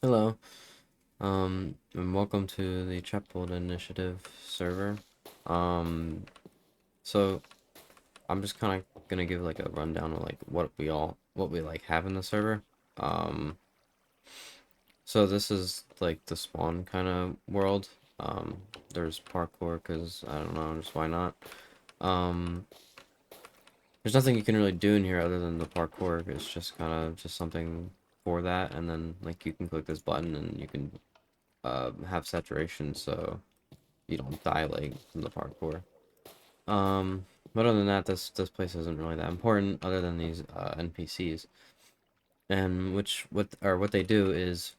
Hello, and welcome to the Chapboard Initiative server. Um, so I'm just kind of gonna give like a rundown of like what we like have in the server. Um, so this is like the spawn kind of world. There's parkour because I don't know, just why not? Um, there's nothing you can really do in here other than the parkour. It's just kind of just something for that, and then like you can click this button and you can have saturation, so you don't die like from the parkour. But other than that, this place isn't really that important other than these NPCs. And what they do is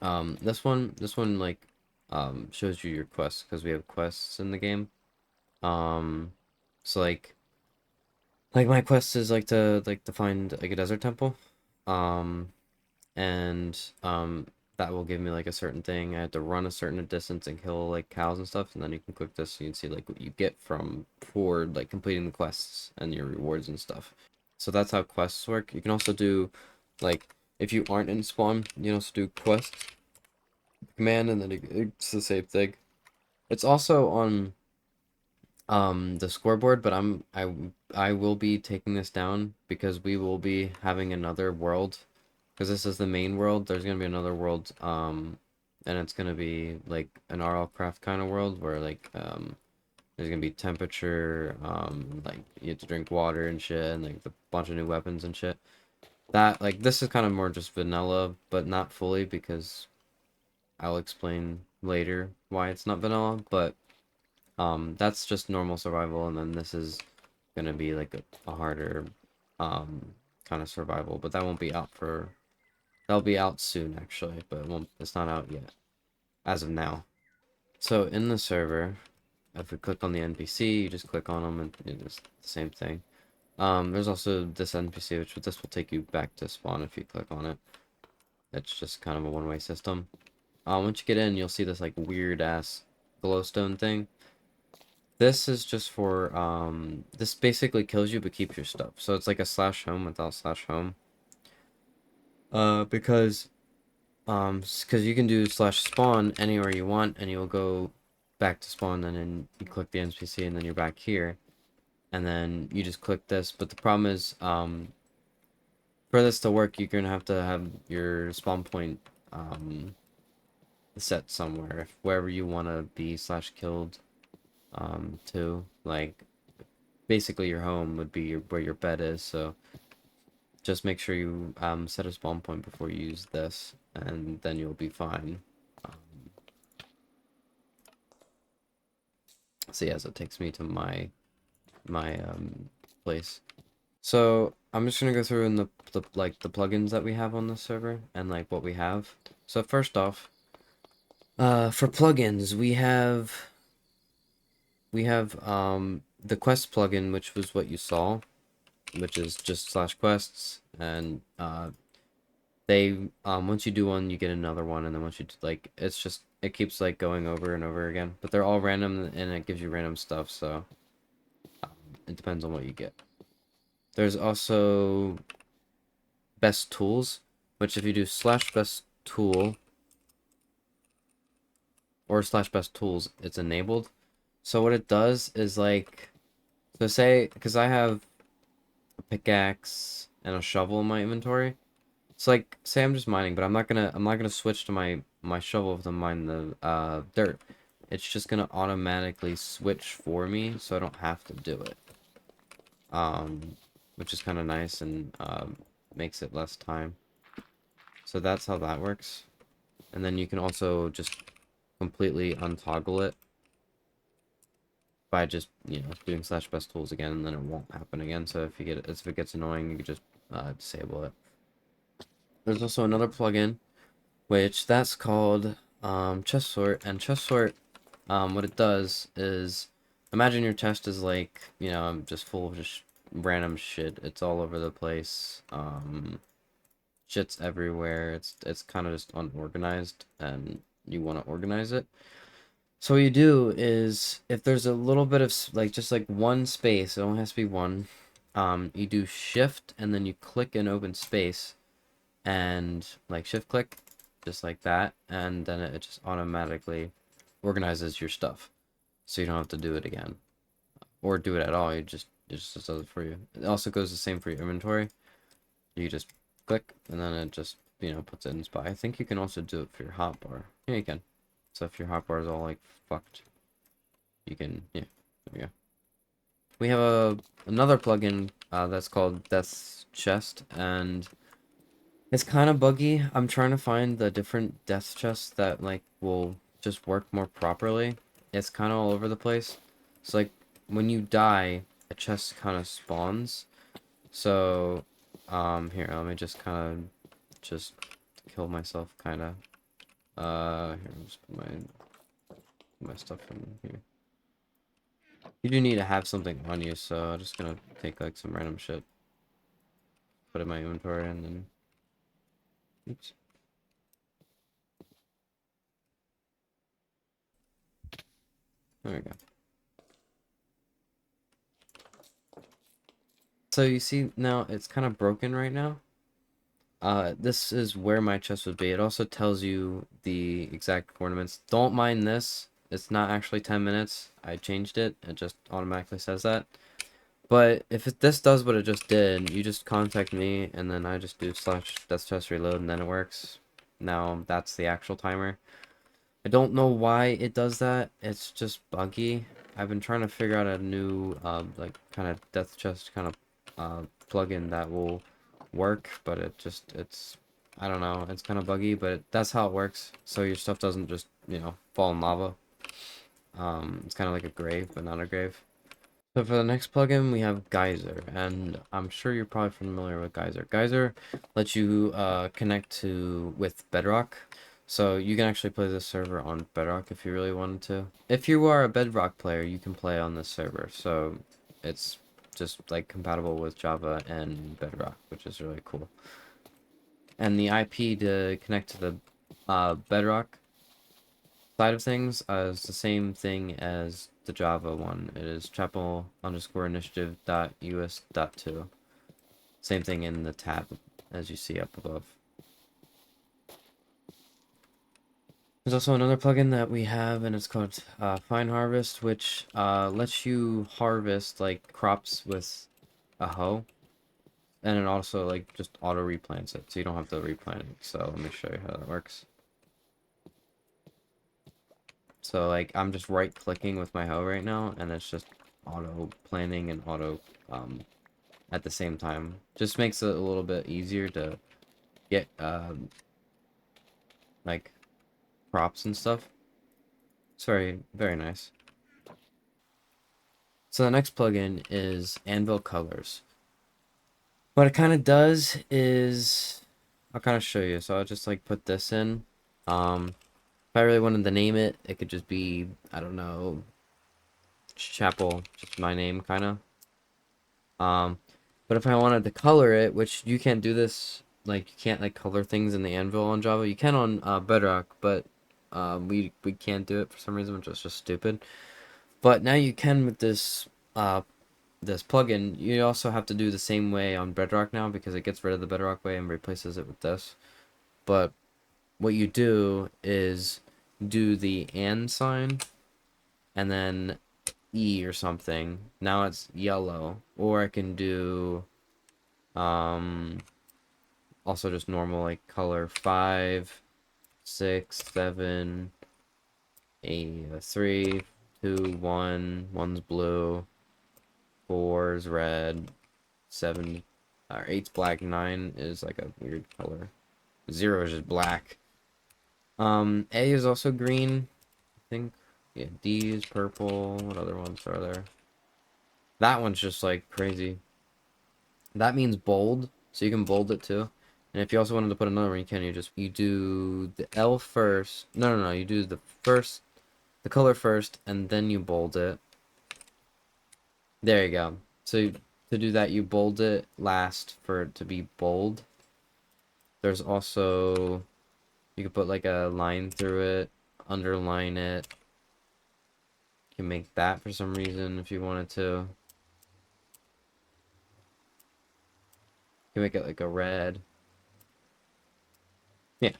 this one like shows you your quests because we have quests in the game. Um so like my quest is like to find like a desert temple. Um and that will give me like a certain thing. I have to run a certain distance and kill like cows and stuff, and then you can click this so you can see like what you get from for like completing the quests and your rewards and stuff. So that's how quests work. You can also do like if you aren't in spawn, you can also do quest command, and then it's the same thing. It's also on the scoreboard, but I will be taking this down because we will be having another world, because this is the main world. There's gonna be another world, and it's gonna be like an RL craft kind of world where like there's gonna be temperature, like you have to drink water and shit, and like a bunch of new weapons and shit. That like this is kind of more just vanilla, but not fully because I'll explain later why it's not vanilla, but that's just normal survival, and then this is gonna be like a harder um kind of survival, but that won't be out for that'll be out soon actually, but it's not out yet as of now. So in the server, if we click on the NPC, you just click on them and it's the same thing. There's also this NPC, which this will take you back to spawn if you click on it. It's just kind of a one-way system. Once you get in, you'll see this like weird ass glowstone thing. This is just for this basically kills you but keeps your stuff. So it's like a slash home without slash home. Because because you can do slash spawn anywhere you want and you'll go back to spawn, and then you click the NPC and then you're back here. And then you just click this, but the problem is for this to work you're gonna have to have your spawn point set somewhere, if wherever you wanna be slash killed to. Like basically your home would be where your bed is, so just make sure you set a spawn point before you use this, and then you'll be fine. Um, so yeah, so it takes me to my place. So I'm just gonna go through in the like the plugins that we have on the server and like what we have. So first off, for plugins we have the quest plugin, which was what you saw, which is just slash quests, and they once you do one you get another one, and then once you like it's just it keeps like going over and over again, but they're all random and it gives you random stuff, so it depends on what you get. There's also best tools, which if you do slash best tool or slash best tools, it's enabled. So what it does is like, so say because I have a pickaxe and a shovel in my inventory. It's like, say I'm just mining, but I'm not gonna switch to my shovel to mine the dirt. It's just gonna automatically switch for me, so I don't have to do it. Um, which is kind of nice and makes it less time. So that's how that works. And then you can also just completely untoggle it by just doing slash best tools again, and then it won't happen again. So if it gets annoying, you can just disable it. There's also another plugin which that's called ChestSort, and ChestSort, what it does is, imagine your chest is like, just full of just random shit. It's all over the place. Shit's everywhere. It's kind of just unorganized, and you want to organize it. So what you do is, if there's a little bit of like just like one space, it only has to be one. You do shift and then you click an open space, and like shift click, just like that, and then it just automatically organizes your stuff, so you don't have to do it again or do it at all. It just does it for you. It also goes the same for your inventory. You just click, and then it just, you know, puts it in spot. I think you can also do it for your hotbar. Yeah, you can. So if your hotbar is all like fucked, you can, yeah, there we go. We have another plugin that's called DeathChest, and it's kind of buggy. I'm trying to find the different death chests that like will just work more properly. It's kind of all over the place. So like when you die, a chest kind of spawns. So here, let me just kind of just kill myself kind of. Here, I'll just put my stuff in here. You do need to have something on you, so I'm just gonna take like some random shit, put it in my inventory, and then oops. There we go. So you see now it's kind of broken right now. This is where my chest would be. It also tells you the exact coordinates. Don't mind this. It's not actually 10 minutes. I changed it. It just automatically says that. But if this does what it just did, you just contact me, and then I just do / death chest reload, and then it works. Now that's the actual timer. I don't know why it does that. It's just buggy. I've been trying to figure out a new, like, kind of death chest kind of plugin that will work, but it's, I don't know, it's kind of buggy, but that's how it works. So your stuff doesn't just, you know, fall in lava. It's kind of like a grave, but not a grave. So for the next plugin, we have Geyser, and I'm sure you're probably familiar with Geyser. Geyser lets you connect with Bedrock, so you can actually play this server on Bedrock if you really wanted to. If you are a Bedrock player, you can play on this server, so it's just like compatible with Java and Bedrock, which is really cool. And the IP to connect to the Bedrock side of things is the same thing as the Java one. It is chapel_initiative.us.2. Same thing in the tab as you see up above. There's also another plugin that we have, and it's called Fine Harvest, which lets you harvest like crops with a hoe, and it also like just auto replants it, so you don't have to replant it. So let me show you how that works. So like I'm just right clicking with my hoe right now, and it's just auto planting and auto at the same time. Just makes it a little bit easier to get like crops and stuff. It's very, very nice. So the next plugin is Anvil Colors. What it kind of does is, I'll kind of show you. So I'll just like put this in. If I really wanted to name it, it could just be, I don't know, Chapel, just my name kind of. But if I wanted to color it, which you can't do this, like you can't like color things in the Anvil on Java. You can on Bedrock, but we can't do it for some reason, which is just stupid. But now you can with this plugin. You also have to do the same way on Bedrock now because it gets rid of the Bedrock way and replaces it with this. But what you do is do the and sign and then E or something. Now it's yellow. Or I can do also just normal like color 5, 6, 7, 8, 3, 2, 1. One's blue, 4's red, 7 or 8's black, 9 is like a weird color. 0 is just black. A is also green, I think. Yeah, D is purple. What other ones are there? That one's just like crazy. That means bold, so you can bold it too. And if you also wanted to put another one, you can. You do the L first. No. You do the color first, and then you bold it. There you go. So to do that, you bold it last for it to be bold. There's also, you could put like a line through it, underline it. You can make that for some reason if you wanted to. You can make it like a red. Yeah.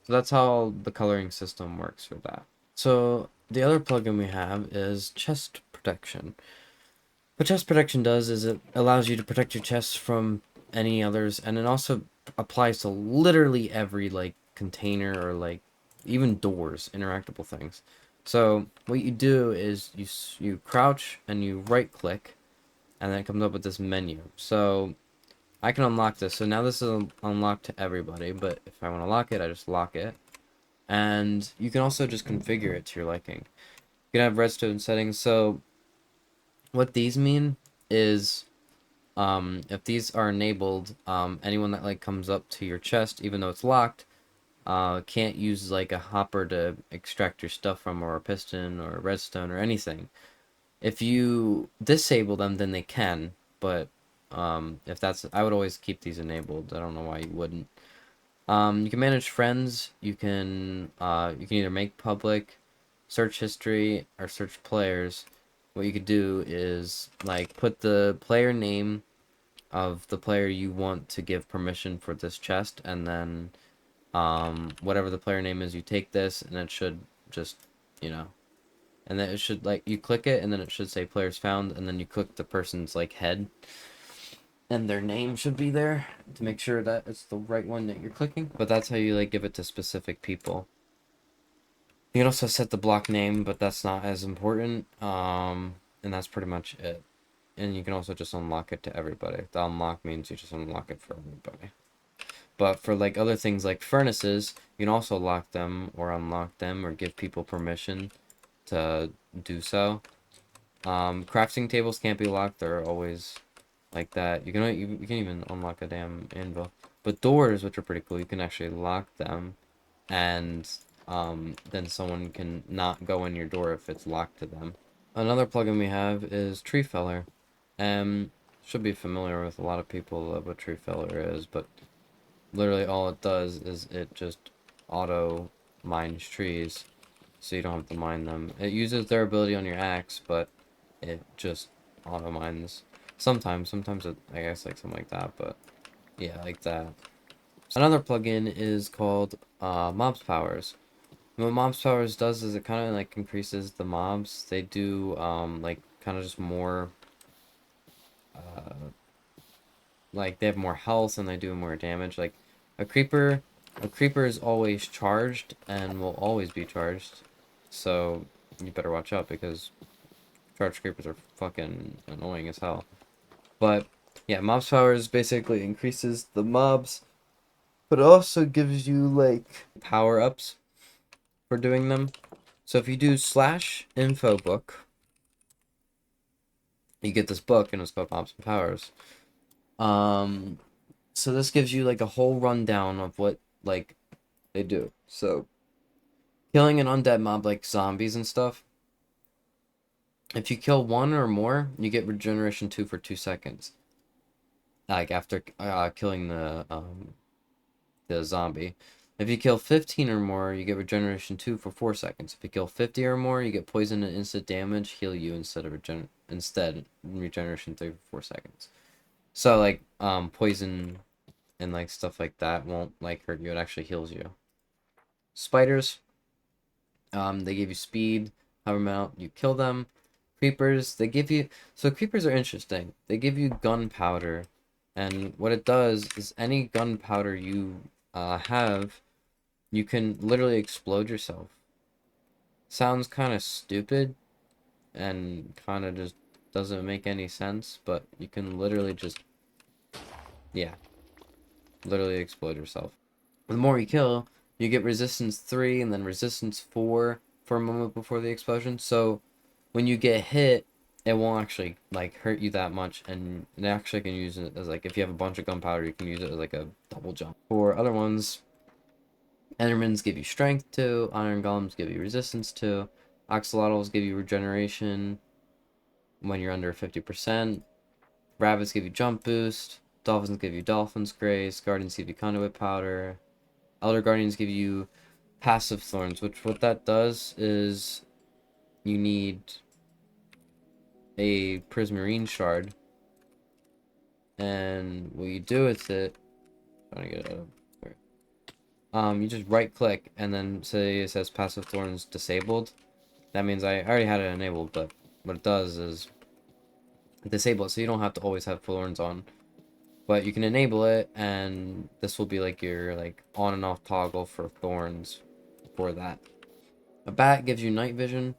So that's how the coloring system works for that. So the other plugin we have is chest protection. What chest protection does is it allows you to protect your chest from any others, and it also applies to literally every like container or like even doors, interactable things. So what you do is you crouch and you right click, and then it comes up with this menu. So I can unlock this. So now this is unlocked to everybody, but if I want to lock it, I just lock it. And you can also just configure it to your liking. You can have redstone settings. So what these mean is if these are enabled, anyone that like comes up to your chest, even though it's locked, can't use like a hopper to extract your stuff from, or a piston or a redstone or anything. If you disable them, then they can, but if that's, I would always keep these enabled. I don't know why you wouldn't. You can manage friends. You can either make public, search history, or search players. What you could do is like put the player name of the player you want to give permission for this chest, and then whatever the player name is, you take this, and it should just, you know, and then it should like you click it, and then it should say players found, and then you click the person's like head, and their name should be there to make sure that it's the right one that you're clicking. But that's how you like give it to specific people. You can also set the block name, but that's not as important. And that's pretty much it. And you can also just unlock it to everybody. The unlock means you just unlock it for everybody. But for like other things like furnaces, you can also lock them or unlock them or give people permission to do so. Crafting tables can't be locked. They're always like that. You can even unlock a damn anvil. But doors, which are pretty cool, you can actually lock them, and then someone can not go in your door if it's locked to them. Another plugin we have is Tree Feller. Should be familiar with a lot of people of what Tree Feller is, but literally all it does is it just auto mines trees, so you don't have to mine them. It uses their ability on your axe, but it just auto mines. Sometimes it, I guess like something like that, but yeah, like that. Another plugin is called Mobs Powers. What Mobs Powers does is it kind of like increases the mobs. They do like kind of just more uh, like they have more health and they do more damage. Like a creeper, a creeper is always charged and will always be charged. So you better watch out because charged creepers are fucking annoying as hell. But yeah, Mobs Powers basically increases the mobs, but it also gives you like power ups for doing them. So if you do slash info book, you get this book and it's called Mobs and Powers. Um, so this gives you like a whole rundown of what like they do. So killing an undead mob like zombies and stuff. If you kill one or more, you get regeneration 2 for 2 seconds. Like after killing the zombie. If you kill 15 or more, you get regeneration 2 for 4 seconds. If you kill 50 or more, you get poison and instant damage, heal you instead regeneration 3 for 4 seconds. So like poison and like stuff like that won't like hurt you, it actually heals you. Spiders, they give you speed, however amount you kill them. Creepers, they give you, so creepers are interesting. They give you gunpowder, and what it does is any gunpowder you have, you can literally explode yourself. Sounds kind of stupid and kind of just doesn't make any sense, but you can literally just, yeah, literally explode yourself. The more you kill, you get resistance 3 and then resistance 4 for a moment before the explosion. So when you get hit, it won't actually like hurt you that much, and it actually can use it as like if you have a bunch of gunpowder, you can use it as like a double jump. For other ones, Endermans give you strength 2, Iron Golems give you resistance 2, Axolotls give you regeneration when you're under 50%, Rabbits give you jump boost, Dolphins give you Dolphin's Grace, Guardians give you Conduit Powder, Elder Guardians give you passive thorns, which what that does is you need a prismarine shard, and what you do with it, trying to get it out of there. you just right click and then say it says passive thorns disabled. That means I already had it enabled, but what it does is disable it so you don't have to always have thorns on. But you can enable it, and this will be like your like on and off toggle for thorns for that. A bat gives you night vision.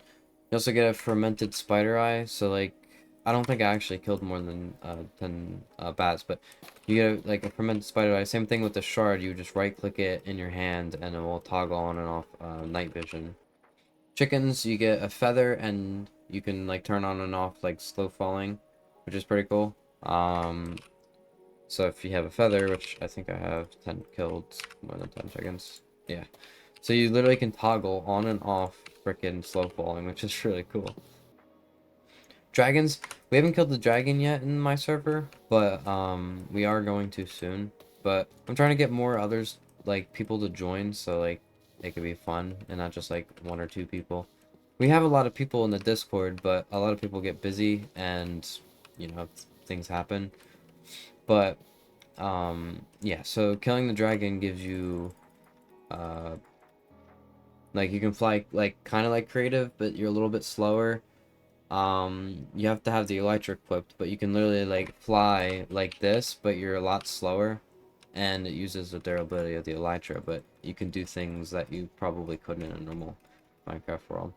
You also get a fermented spider eye, so like I don't think I actually killed more than 10 bats, but you get like a fermented spider eye. Same thing with the shard, you just right click it in your hand and it will toggle on and off night vision. Chickens, you get a feather and you can like turn on and off like slow falling, which is pretty cool. So if you have a feather, which I think I have 10 killed more than 10 chickens. Yeah. So you literally can toggle on and off frickin' slow falling, which is really cool. Dragons, we haven't killed the dragon yet in my server, but we are going to soon. But I'm trying to get more others, like people to join, so like it could be fun and not just like 1 or 2 people. We have a lot of people in the Discord, but a lot of people get busy and you know things happen. But yeah, so killing the dragon gives you like you can fly like kind of like creative, but you're a little bit slower. You have to have the elytra equipped, but you can literally like fly like this, but you're a lot slower, and it uses the durability of the elytra, but you can do things that you probably couldn't in a normal Minecraft world.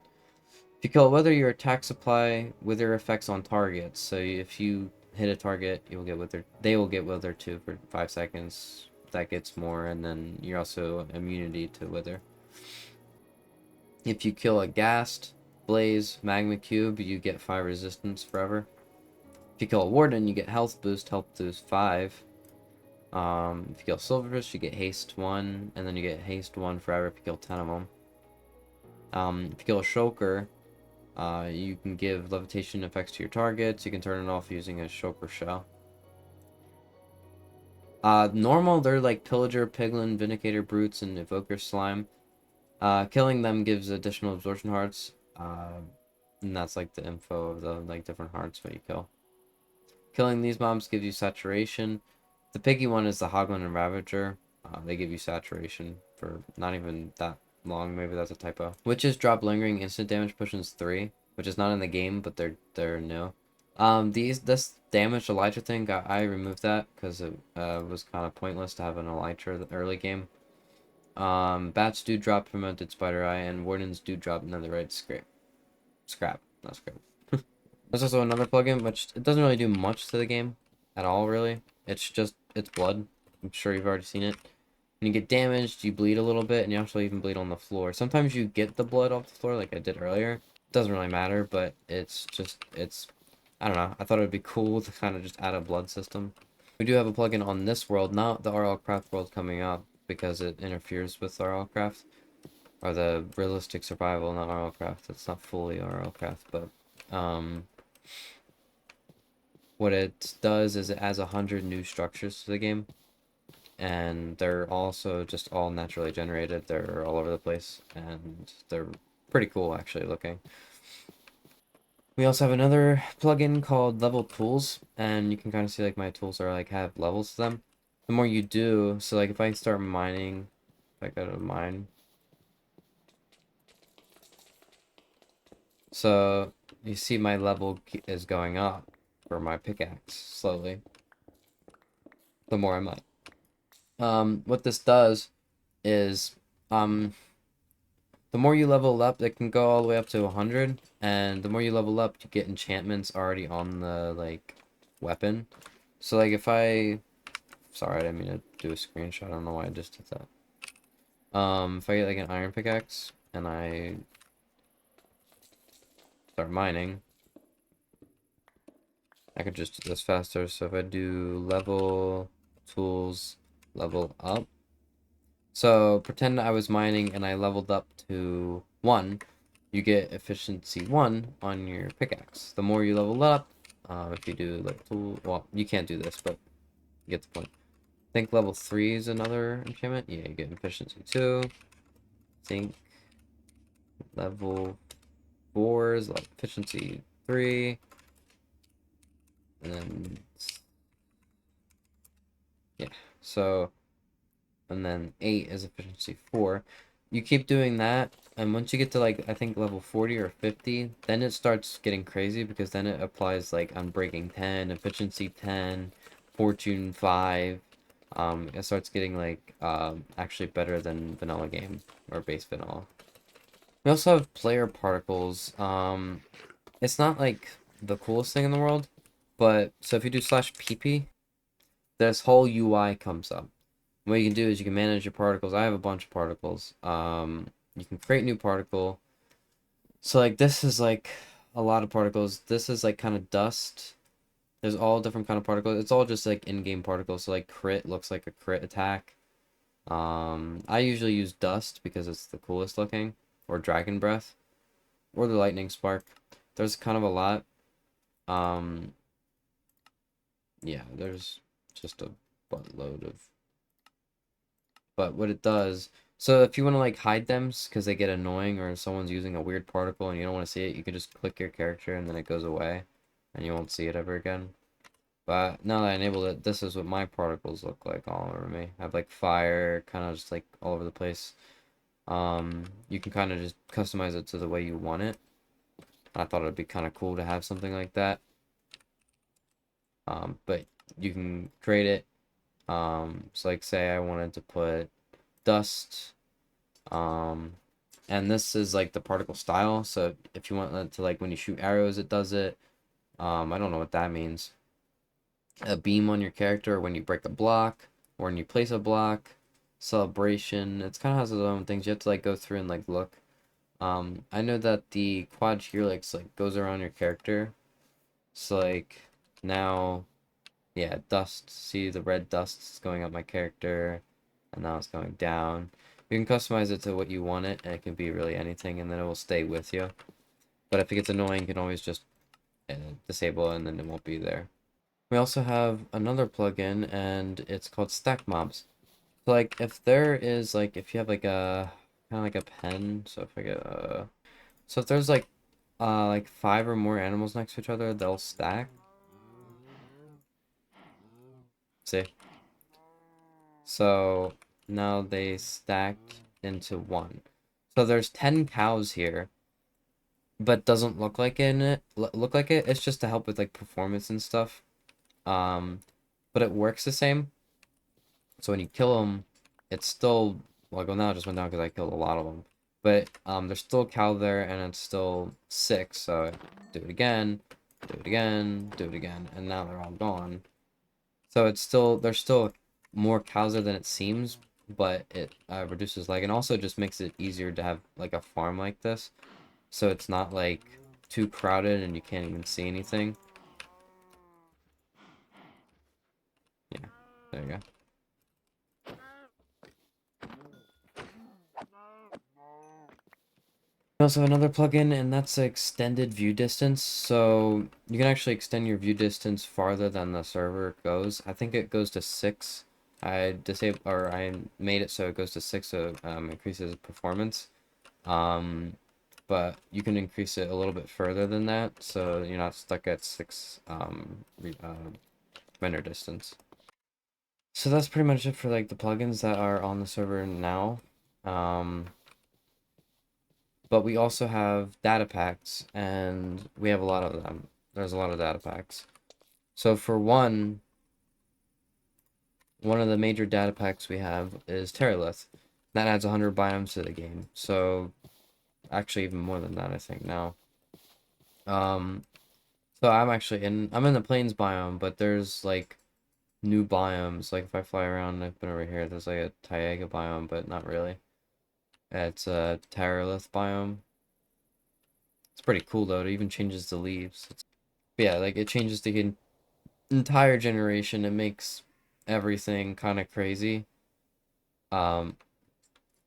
If you kill a wither, your attack supply wither effects on targets. So if you hit a target, you'll get wither. They will get wither too for 5 seconds. That gets more, and then you're also immunity to wither. If you kill a ghast, blaze, magma cube, you get 5 resistance forever. If you kill a warden, you get health boost 5. If you kill silverfish, you get haste 1, and then you get haste 1 forever if you kill 10 of them. If you kill a shulker, you can give levitation effects to your targets. You can turn it off using a shulker shell. Normal, they're like pillager, piglin, vindicator, brutes, and evoker slime. Killing them gives additional absorption hearts. And that's like the info of the like different hearts what you kill. Killing these mobs gives you saturation. The piggy one is the Hoglin and Ravager. They give you saturation for not even that long. Maybe that's a typo. Witches drop lingering instant damage potions 3, which is not in the game, but they're new. This damage elytra thing, I removed that because it was kind of pointless to have an elytra the early game. Bats do drop fermented spider eye, and wardens do drop netherite scrap, not scrap. There's also another plugin, which it doesn't really do much to the game at all, really. It's blood. I'm sure you've already seen it. When you get damaged, you bleed a little bit, and you also even bleed on the floor. Sometimes you get the blood off the floor, like I did earlier. It doesn't really matter, but I don't know. I thought it would be cool to kind of just add a blood system. We do have a plugin on this world, not the RL Craft world coming up, because it interferes with RL Craft. Or the realistic survival, not RL Craft. It's not fully RL Craft, but what it does is it adds 100 new structures to the game, and they're also just all naturally generated. They're all over the place, and they're pretty cool actually looking. We also have another plugin called Level Tools, and you can kind of see like my tools are like have levels to them. The more you do, so like if I start mining, if I go to mine, so you see my level is going up for my pickaxe slowly. The more I mine. What this does is the more you level up, it can go all the way up to 100, and the more you level up, you get enchantments already on the like weapon. So like sorry, I didn't mean to do a screenshot. I don't know why I just did that. If I get like an iron pickaxe and I start mining, I could just do this faster. So if I do level tools, level up. So pretend I was mining and I leveled up to 1. You get efficiency 1 on your pickaxe. The more you level up, if you do like tool, well, you can't do this, but you get the point. I think level 3 is another enchantment. Yeah, you get efficiency 2. I think level 4 is like efficiency 3. And then, yeah, so and then 8 is efficiency 4. You keep doing that, and once you get to like I think level 40 or 50, then it starts getting crazy because then it applies like Unbreaking 10, efficiency 10, fortune 5. It starts getting like actually better than vanilla game or base vanilla. We also have player particles. It's not like the coolest thing in the world, but so if you do /pp, this whole UI comes up. What you can do is you can manage your particles. I have a bunch of particles. You can create new particle. So like this is like a lot of particles. This is like kind of dust. There's all different kind of particles. It's all just like in-game particles. So like crit looks like a crit attack. I usually use dust because it's the coolest looking, or dragon breath, or the lightning spark. There's kind of a lot. Um, yeah, there's just a buttload of. But what it does, so if you want to like hide them because they get annoying or someone's using a weird particle and you don't want to see it, you can just click your character and then it goes away and you won't see it ever again. But now that I enabled it, this is what my particles look like all over me. I have like fire, kind of just like all over the place. You can kind of just customize it to the way you want it. I thought it'd be kind of cool to have something like that. But you can create it. So like say I wanted to put dust, and this is like the particle style. So if you want it to like when you shoot arrows, it does it. I don't know what that means. A beam on your character when you break a block or when you place a block. Celebration. It's kind of has its own things. You have to like go through and like look. I know that the quad helix like goes around your character. So like now, yeah, dust. See the red dust is going up my character, and now it's going down. You can customize it to what you want it, and it can be really anything, and then it will stay with you. But if it gets annoying, you can always just disable it, and then it won't be there. We also have another plugin, and it's called Stack Mobs. So like if there is like if you have like a kind of like a pen, so if I get so if there's like 5 or more animals next to each other, they'll stack. See? So now they stacked into one. So there's 10 cows here, but doesn't look like look like it. It's just to help with like performance and stuff. Um, but it works the same. So when you kill them, it's still well now it just went down because I killed a lot of them. But there's still a cow there, and it's still 6. So do it again, do it again, do it again, and now they're all gone. So it's still there's still more cows there than it seems, but it reduces lag and also just makes it easier to have like a farm like this. So it's not like too crowded and you can't even see anything. Yeah, there you go. We also have another plugin, and that's extended view distance. So you can actually extend your view distance farther than the server goes. I think it goes to 6. I made it so it goes to 6, so it increases performance. But you can increase it a little bit further than that, so you're not stuck at 6 render distance. So that's pretty much it for like the plugins that are on the server now. Um, but we also have data packs, and we have a lot of them. There's a lot of data packs. So for one of the major data packs we have is Terralith. That adds 100 biomes to the game. So actually even more than that, I think now. So I'm in the plains biome, but there's like new biomes. Like if I fly around, I've been over here, there's like a taiga biome, but not really. It's a Terralith biome. It's pretty cool though. It even changes the leaves. Yeah, like it changes the entire generation. It makes everything kind of crazy. Um,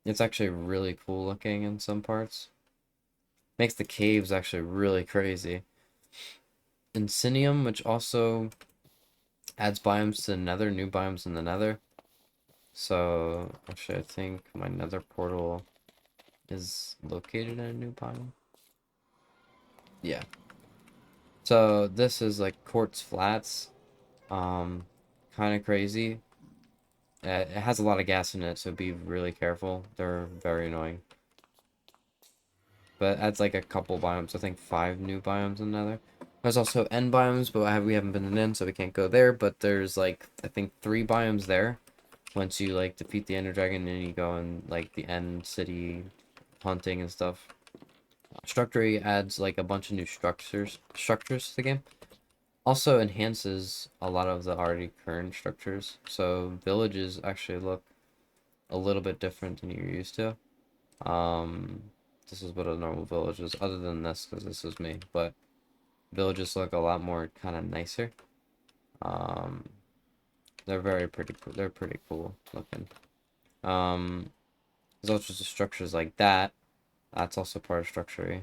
it's actually really cool looking in some parts. Makes the caves actually really crazy. Incendium, which also adds biomes to the Nether, new biomes in the Nether. So actually, I think my Nether portal is located in a new biome. Yeah. So this is like quartz flats. Um, kind of crazy. It has a lot of gas in it, so be really careful. They're very annoying. But it adds like a couple biomes. I think 5 new biomes in Nether. There's also end biomes, but we haven't been in end, so we can't go there. But there's like I think 3 biomes there. Once you like defeat the Ender Dragon and you go in like the end city hunting and stuff. Structory adds like a bunch of new structures to the game. Also enhances a lot of the already current structures. So villages actually look a little bit different than you're used to. Um, this is what a normal village is, other than this, because this is me. But villages look a lot more kind of nicer. Um, they're very pretty. They're pretty cool looking. Um, there's also just structures like that. That's also part of Structory.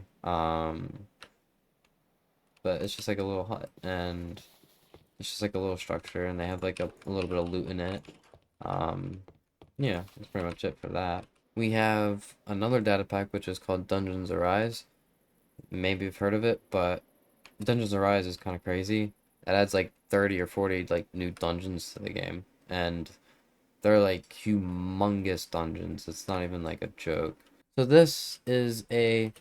But it's just like a little hut, and it's just like a little structure, and they have like a little bit of loot in it. Um, yeah, that's pretty much it for that. We have another data pack, which is called Dungeons Arise. Maybe you've heard of it, but Dungeons Arise is kind of crazy. It adds like 30 or 40 like new dungeons to the game, and they're like humongous dungeons. It's not even like a joke. So this is a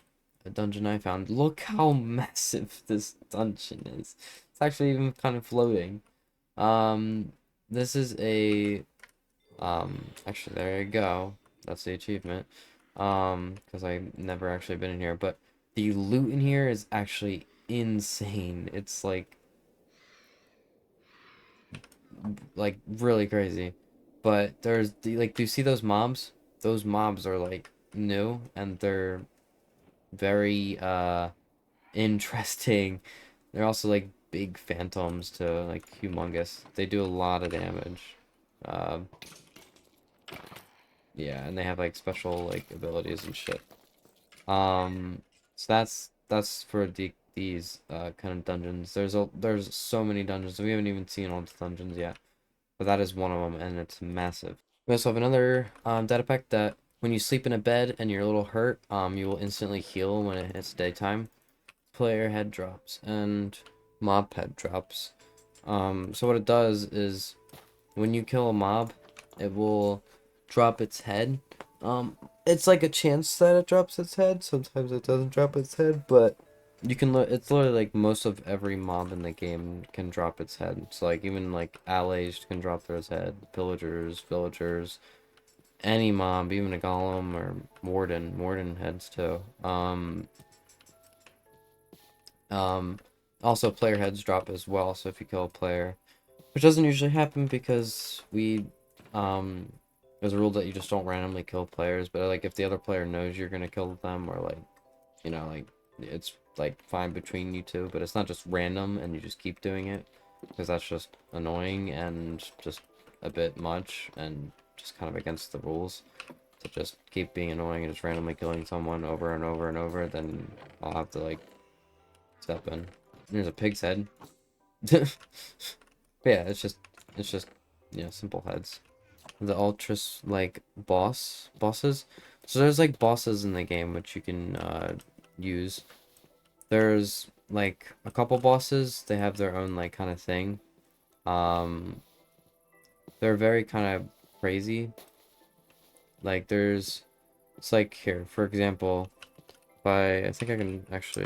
dungeon I found. Look how massive this dungeon is. It's actually even kind of floating. Um, this is a actually there you go. That's the achievement. Because I've never actually been in here, but the loot in here is actually insane. It's like really crazy. But there's the like, do you see those mobs? Those mobs are like new and they're very interesting. They're also like big phantoms to like humongous. They do a lot of damage. Um, yeah, and they have like special like abilities and shit. Um, so that's for these kind of dungeons. There's so many dungeons. We haven't even seen all the dungeons yet, but that is one of them, and it's massive. We also have another data pack that when you sleep in a bed and you're a little hurt, you will instantly heal when it hits daytime. Player head drops and mob head drops. So what it does is when you kill a mob, it will drop its head. It's like a chance that it drops its head. Sometimes it doesn't drop its head, but you can it's literally like most of every mob in the game can drop its head. So like even like allies can drop their head, villagers, any mob, even a golem or warden heads too. Um, Also player heads drop as well, so if you kill a player, which doesn't usually happen because there's a rule that you just don't randomly kill players, but like if the other player knows you're gonna kill them, or like, like it's like fine between you two, but it's not just random and you just keep doing it, because that's just annoying and just a bit much and just kind of against the rules to just keep being annoying and just randomly killing someone over and over and over. Then I'll have to like step in. There's a pig's head. But yeah, it's just simple heads. The Ultris like bosses. So there's like bosses in the game which you can use. There's like a couple bosses, they have their own like kind of thing. Um they're very kind of crazy. Like it's like here, for example, I think I can actually.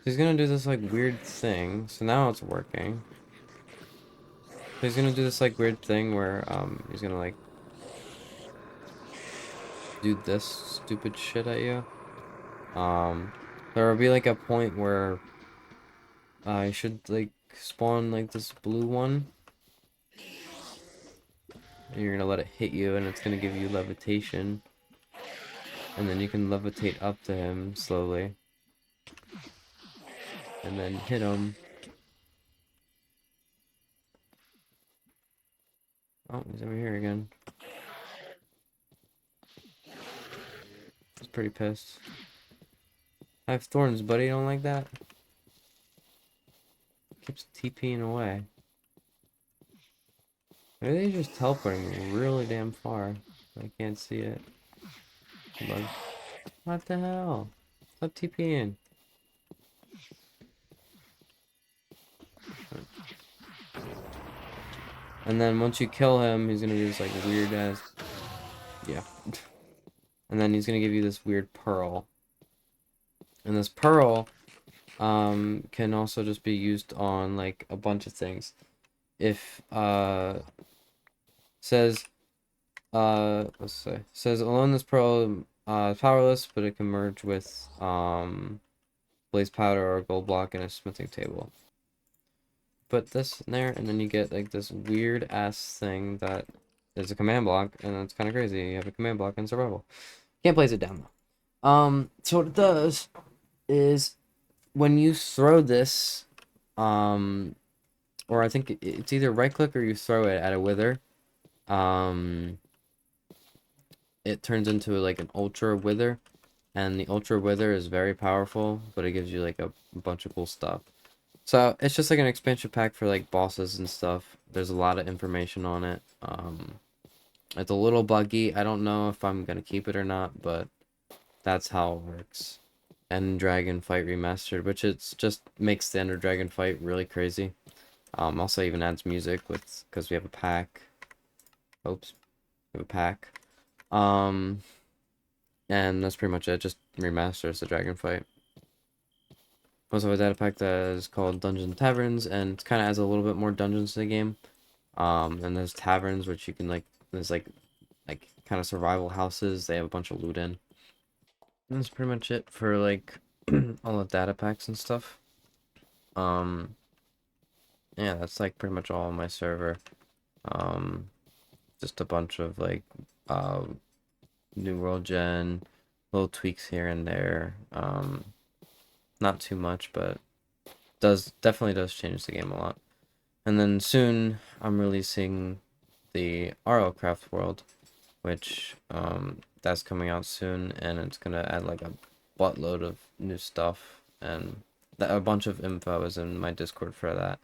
He's gonna do this like weird thing. So now it's working. He's gonna do this like weird thing where he's gonna like do this stupid shit at you. Um there will be like a point where I should like spawn like this blue one, and you're gonna let it hit you, and it's gonna give you levitation, and then you can levitate up to him slowly and then hit him. Oh, he's over here again. He's pretty pissed. I have thorns, buddy. You don't like that? keeps TPing away. Maybe they're just teleporting really damn far. I can't see it. But what the hell? Stop TPing. And then once you kill him, he's gonna do this like weird ass. Yeah. And then he's gonna give you this weird pearl. And this pearl can also just be used on like a bunch of things. If says let's say says alone this pearl is powerless, but it can merge with blaze powder or gold block in a smithing table. Put this in there, and then you get like this weird ass thing that is a command block, and it's kind of crazy. You have a command block in survival. Can't place it down though. So what it does is when you throw this, or I think it's either right click or you throw it at a wither, it turns into like an ultra wither, and the ultra wither is very powerful, but it gives you like a bunch of cool stuff. So it's just like an expansion pack for like bosses and stuff. There's a lot of information on it. It's a little buggy. I don't know if I'm gonna keep it or not, but that's how it works. End Dragon Fight Remastered, which it's just makes the Ender Dragon fight really crazy. Also even adds music with because we have a pack. Oops, we have a pack. And that's pretty much it. Just remasters the dragon fight. Also have a data pack that is called Dungeons and Taverns, and it kind of adds a little bit more dungeons to the game. And there's taverns which you can like. There's like kind of survival houses. They have a bunch of loot in. And that's pretty much it for like all the data packs and stuff. Yeah, that's like pretty much all on my server. Just a bunch of like New World Gen, little tweaks here and there. Not too much, but definitely does change the game a lot. And then soon I'm releasing the RLCraft world, which that's coming out soon, and it's gonna add like a buttload of new stuff, and a bunch of info is in my Discord for that.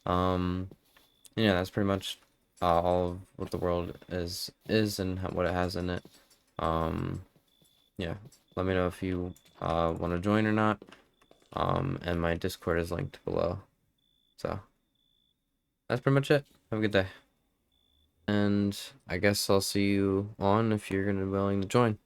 Yeah, that's pretty much all of what the world is and what it has in it. Yeah, let me know if you want to join or not. And my Discord is linked below. So that's pretty much it. Have a good day. And I guess I'll see you on if you're gonna be willing to join.